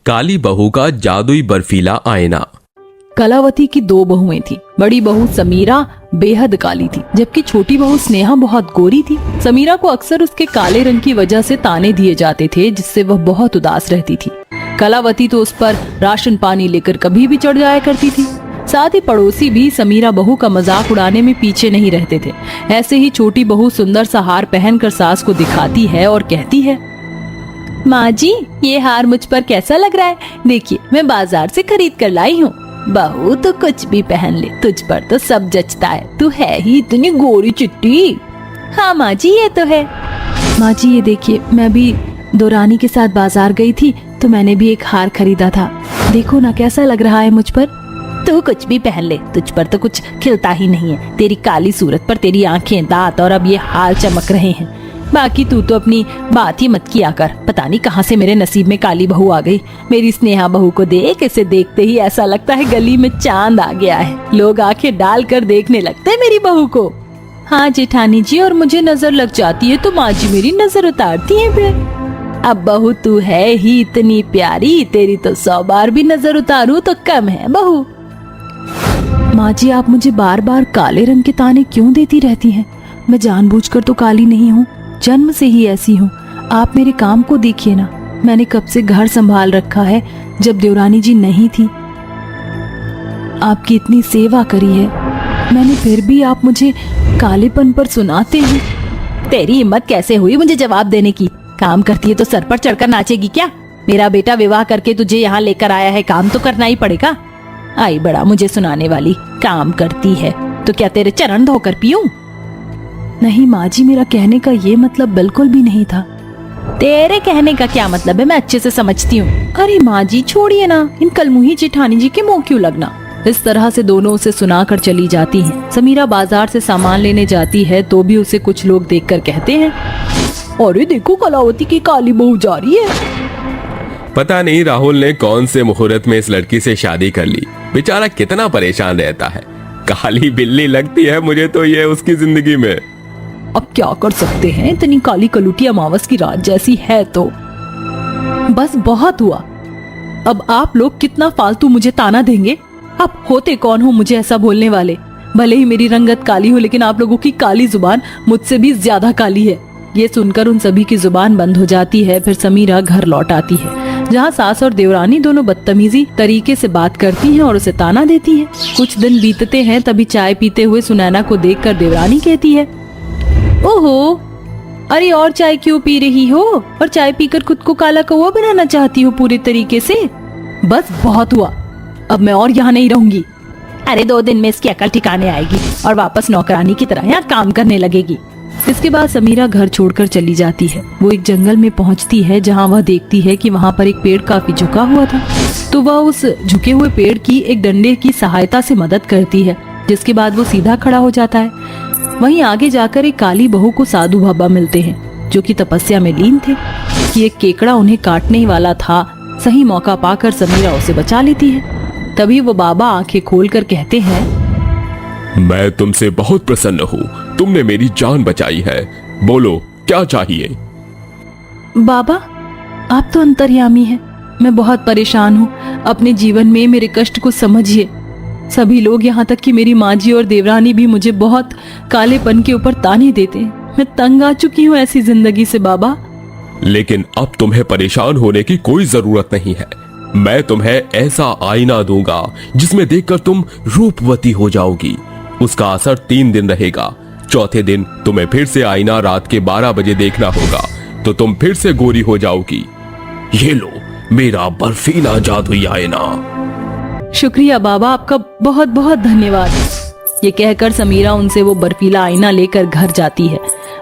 काली बहू का जादुई बर्फीला आईना। कलावती की दो बहुएं थी। बड़ी बहू समीरा बेहद काली थी, जबकि छोटी बहू स्नेहा बहुत गोरी थी। समीरा को अक्सर उसके काले रंग की वजह से ताने दिए जाते थे, जिससे वह बहुत उदास रहती थी। कलावती तो उस पर राशन पानी लेकर कभी भी चढ़ जाया करती थी। साथ ही पड़ोसी भी समीरा बहू का मजाक उड़ाने में पीछे नहीं रहते थे। ऐसे ही छोटी बहू सुंदर सा हार पहनकर सास को दिखाती है और कहती है, माँ जी ये हार मुझ पर कैसा लग रहा है, देखिए मैं बाजार से खरीद कर लाई हूँ। बहू तो कुछ भी पहन ले, तुझ पर तो सब जचता है, तू है ही इतनी गोरी चिट्टी। हाँ माँ जी ये तो है। माँ जी ये देखिए, मैं भी देवरानी के साथ बाजार गई थी तो मैंने भी एक हार खरीदा था, देखो ना कैसा लग रहा है मुझ पर। तू कुछ भी पहन ले, तुझ पर तो कुछ खिलता ही नहीं है। तेरी काली सूरत पर तेरी आंखें, दांत और अब ये हार चमक रहे हैं। बाकी तू तो अपनी बात ही मत किया कर। पता नहीं कहाँ से मेरे नसीब में काली बहू आ गई। मेरी स्नेहा बहू को देख, इसे देखते ही ऐसा लगता है गली में चांद आ गया है। लोग आंखें डाल कर देखने लगते हैं मेरी बहू को। हाँ जेठानी जी, और मुझे नजर लग जाती है तो माँ जी मेरी नजर उतारती है फिर। अब बहू तू है ही इतनी प्यारी, तेरी तो 100 बार भी नजर उतारूं तो कम है बहू। माँ जी आप मुझे बार बार काले रंग के ताने क्यों देती रहती हैं? मैं जानबूझकर तो काली नहीं हूँ, जन्म से ही ऐसी हूँ। आप मेरे काम को देखिए ना, मैंने कब से घर संभाल रखा है जब देवरानी जी नहीं थी। आपकी इतनी सेवा करी है मैंने, फिर भी आप मुझे कालेपन पर सुनाते हैं। तेरी हिम्मत कैसे हुई मुझे जवाब देने की? काम करती है तो सर पर चढ़कर नाचेगी क्या? मेरा बेटा विवाह करके तुझे यहाँ लेकर आया है, काम तो करना ही पड़ेगा। आई बड़ा मुझे सुनाने वाली, काम करती है तो क्या तेरे चरण धोकर पीऊं? नहीं माँ जी, मेरा कहने का ये मतलब बिल्कुल भी नहीं था। तेरे कहने का क्या मतलब है, मैं अच्छे से समझती हूँ। अरे माँ जी छोड़िए ना, इन कलमुही जेठानी जी के मुंह क्यों लगना। इस तरह से दोनों उसे सुनाकर चली जाती हैं। समीरा बाजार से सामान लेने जाती है तो भी उसे कुछ लोग देखकर कहते हैं, अरे देखो कलावती की काली बहू जा रही है। पता नहीं राहुल ने कौन से मुहूर्त में इस लड़की से शादी कर ली। बेचारा कितना परेशान रहता है। काली बिल्ली लगती है मुझे तो ये उसकी जिंदगी में। अब क्या कर सकते हैं, इतनी काली कलूटी अमावस की रात जैसी है तो। बस बहुत हुआ, अब आप लोग कितना फालतू मुझे ताना देंगे? आप होते कौन हो मुझे ऐसा बोलने वाले? भले ही मेरी रंगत काली हो, लेकिन आप लोगों की काली जुबान मुझसे भी ज्यादा काली है। ये सुनकर उन सभी की जुबान बंद हो जाती है। फिर समीरा घर लौट आती है, जहाँ सास और देवरानी दोनों बदतमीजी तरीके से बात करती हैं और उसे ताना देती हैं। कुछ दिन बीतते हैं, तभी चाय पीते हुए सुनैना को देखकर देवरानी कहती है, ओहो अरे और चाय क्यों पी रही हो? और चाय पीकर खुद को काला कौवा बनाना चाहती हो पूरे तरीके से? बस बहुत हुआ, अब मैं और यहाँ नहीं रहूंगी। अरे 2 दिन में इसकी अकल ठिकाने आएगी और वापस नौकरानी की तरह यहाँ काम करने लगेगी। इसके बाद समीरा घर छोड़कर चली जाती है। वो एक जंगल में पहुंचती है, जहां वह देखती है कि वहां पर एक पेड़ काफी झुका हुआ था। तो वह उस झुके हुए पेड़ की एक डंडे की सहायता से मदद करती है, जिसके बाद वो सीधा खड़ा हो जाता है। वहीं आगे जाकर एक काली बहू को साधु बाबा मिलते हैं, जो कि तपस्या में लीन थे कि एक केकड़ा उन्हें काटने ही वाला था। सही मौका पाकर समीरा उसे बचा लेती है। तभी वो बाबा आंखें खोलकर कहते हैं, मैं तुमसे बहुत प्रसन्न हूँ, तुमने मेरी जान बचाई है। बोलो क्या चाहिए? बाबा आप तो अंतर्यामी हैं, मैं बहुत परेशान हूँ। अपने जीवन में मेरे कष्ट को समझिए। सभी लोग, यहाँ तक कि मेरी माँ जी और देवरानी भी मुझे बहुत कालेपन के ऊपर ताने देते हैं। मैं तंग आ चुकी हूँ ऐसी जिंदगी से बाबा। लेकिन अब तुम्हें परेशान होने की कोई जरूरत नहीं है। मैं तुम्हें ऐसा आईना दूंगा जिसमें देखकर तुम रूपवती हो जाओगी। उसका असर 3 दिन रहेगा। चौथे दिन तुम्हें फिर से आईना रात के 12 बजे देखना होगा तो तुम फिर से गोरी हो जाओगी। ये लो मेरा बर्फीला जादुई आईना। शुक्रिया बाबा, आपका बहुत बहुत धन्यवाद। ये कहकर समीरा उनसे वो बर्फीला आईना लेकर घर जाती है।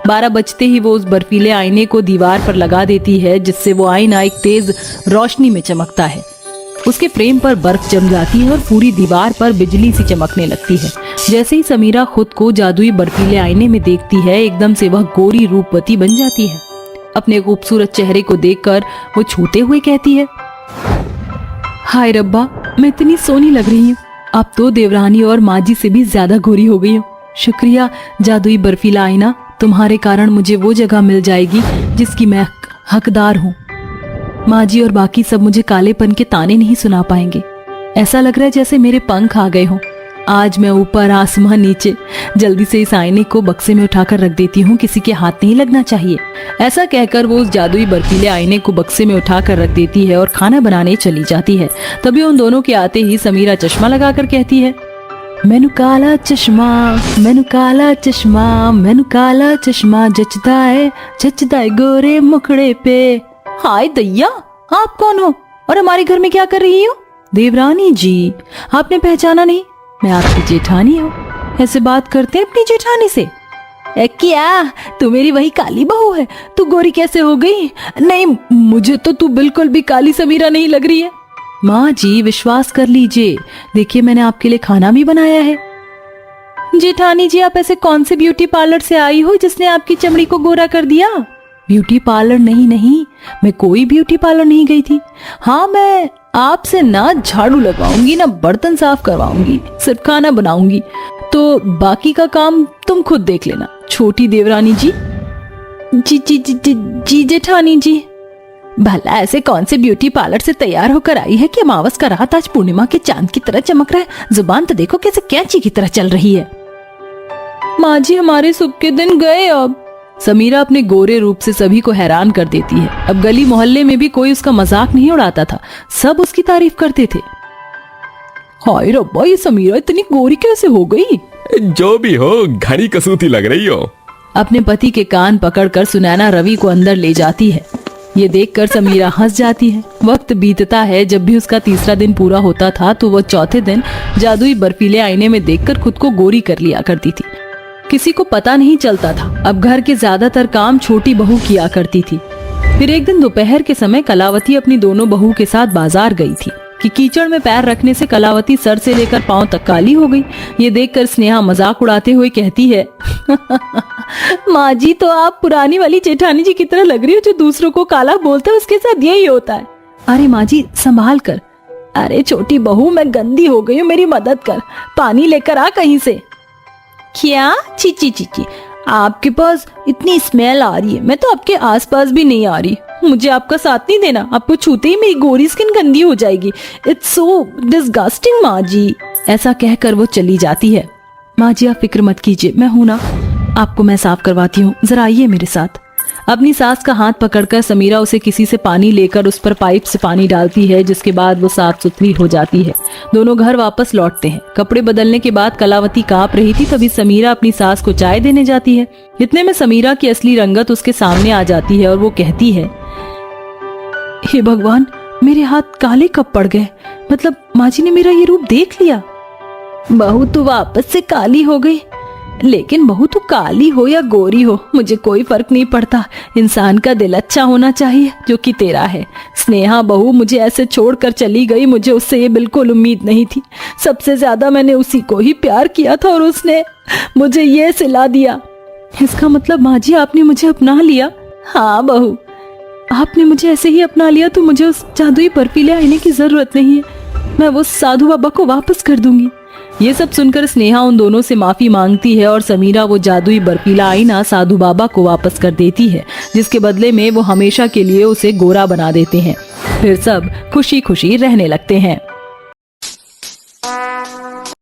12 बजते ही वो उस बर्फीले आईने को दीवार पर लगा देती है, जिससे वो आईना एक तेज रोशनी में चमकता है। उसके फ्रेम पर बर्फ जम जाती है और पूरी दीवार पर बिजली सी चमकने लगती है। जैसे ही समीरा खुद को जादुई बर्फीले आईने में देखती है, एकदम से वह गोरी रूपवती बन जाती है। अपने खूबसूरत चेहरे को देखकर वो छूते हुए कहती है, हाय रब्बा, मैं इतनी सोनी लग रही हूँ। अब तो देवरानी और माँ जी से भी ज्यादा गोरी हो गई हूँ। शुक्रिया जादुई बर्फीला आईना, तुम्हारे कारण मुझे वो जगह मिल जाएगी जिसकी मैं हकदार हूँ। माँ जी और बाकी सब मुझे कालेपन के ताने नहीं सुना पाएंगे। ऐसा लग रहा है जैसे मेरे पंख आ गए हों। आज मैं ऊपर आसमान नीचे। जल्दी से इस आईने को बक्से में उठाकर रख देती हूँ, किसी के हाथ नहीं लगना चाहिए। ऐसा कहकर वो उस जादुई बर्फीले आईने को बक्से में उठाकर रख देती है और खाना बनाने चली जाती है। तभी उन दोनों के आते ही समीरा चश्मा लगाकर कहती है, मैनू काला चश्मा, मैनू काला चश्मा, मैनू काला चश्मा जचदा है गोरे मुखड़े पे। हाय दैया, आप कौन हो और हमारे घर में क्या कर रही हो? देवरानी जी, आपने पहचाना नहीं? मैं आपकी जेठानी हूँ। ऐसे बात करते हैं अपनी जेठानी से? क्या तू मेरी वही काली बहू है? तू गोरी कैसे हो गई? नहीं, मुझे तो तू बिल्कुल भी काली समीरा नहीं लग रही है। माँ जी विश्वास कर लीजिए, देखिए मैंने आपके लिए खाना भी बनाया है। जेठानी जी, आप ऐसे कौन से ब्यूटी पार्लर से आई हो जिसने आपकी चमड़ी को गोरा कर दिया? ब्यूटी पार्लर नहीं, मैं कोई ब्यूटी पार्लर नहीं गई थी। हाँ, मैं आपसे ना झाड़ू लगवाऊंगी, ना बर्तन साफ करवाऊंगी, सिर्फ खाना बनाऊंगी। तो बाकी का काम तुम खुद देख लेना, छोटी देवरानी जी। जी जेठानी जी। भला ऐसे कौन से ब्यूटी पार्लर से तैयार होकर आई है कि अमावस का रात आज पूर्णिमा के चांद की तरह चमक रहा है? जुबान तो देखो कैसे कैंची की तरह चल रही है। माँ जी, हमारे सुख के दिन गए अब। समीरा अपने गोरे रूप से सभी को हैरान कर देती है। अब गली मोहल्ले में भी कोई उसका मजाक नहीं उड़ाता था, सब उसकी तारीफ करते थे। हाय रब्बा, ये समीरा इतनी गोरी कैसे हो गई? जो भी हो, घनी कसूती लग रही हो। अपने पति के कान पकड़कर सुनैना रवि को अंदर ले जाती है। ये देखकर समीरा हंस जाती है। वक्त बीतता है, जब भी उसका तीसरा दिन पूरा होता था तो वह चौथे दिन जादुई बर्फीले आईने में देखकर खुद को गोरी कर लिया करती थी। किसी को पता नहीं चलता था। अब घर के ज्यादातर काम छोटी बहू किया करती थी। फिर एक दिन दोपहर के समय कलावती अपनी दोनों बहू के साथ बाजार गई थी कि कीचड़ में पैर रखने से कलावती सर से लेकर पांव तक काली हो गई। ये देखकर स्नेहा मजाक उड़ाते हुए कहती है, माँ जी, तो आप पुरानी वाली जेठानी जी की तरह लग रही हो जो दूसरों को काला बोलते हैं, उसके साथ यही होता है। अरे माँ जी, संभाल कर। अरे छोटी बहू, मैं गंदी हो गई हूँ, मेरी मदद कर, पानी लेकर आ कहीं से। क्या? ची, आपके पास इतनी स्मेल आ रही है, मैं तो आपके आसपास भी नहीं आ रही। मुझे आपका साथ नहीं देना, आपको छूते ही मेरी गोरी स्किन गंदी हो जाएगी। इट्स सो डिस्गस्टिंग माँ जी। ऐसा कहकर वो चली जाती है। माँ जी, आप फिक्र मत कीजिए, मैं हूं ना, आपको मैं साफ करवाती हूँ, जरा आइए मेरे साथ। अपनी सास का हाथ पकड़कर समीरा उसे किसी से पानी लेकर उस पर पाइप से पानी डालती है, जिसके बाद वो साफ सुथरी हो जाती है। दोनों घर वापस लौटते हैं। कपड़े बदलने के बाद कलावती कांप रही थी, तभी समीरा अपनी सास को चाय देने जाती है। इतने में समीरा की असली रंगत उसके सामने आ जाती है और वो कहती है, हे भगवान, मेरे हाथ काले कब पड़ गए? मतलब माँ जी ने मेरा ये रूप देख लिया। बहू, तू वापस से काली हो गई। लेकिन बहू, तू काली हो या गोरी हो, मुझे कोई फर्क नहीं पड़ता। इंसान का दिल अच्छा होना चाहिए, जो कि तेरा है। स्नेहा बहू मुझे ऐसे छोड़कर चली गई, मुझे उससे ये बिल्कुल उम्मीद नहीं थी। सबसे ज्यादा मैंने उसी को ही प्यार किया था और उसने मुझे ये सिला दिया। इसका मतलब माँ जी, आपने मुझे अपना लिया? हाँ बहू, आपने मुझे ऐसे ही अपना लिया तो मुझे उस जादुई बर्फीले आईने की जरूरत नहीं है। मैं वो साधु बाबा को वापस कर दूंगी। ये सब सुनकर स्नेहा उन दोनों से माफी मांगती है और समीरा वो जादुई बर्फीला आईना साधु बाबा को वापस कर देती है, जिसके बदले में वो हमेशा के लिए उसे गोरा बना देते हैं। फिर सब खुशी खुशी रहने लगते हैं।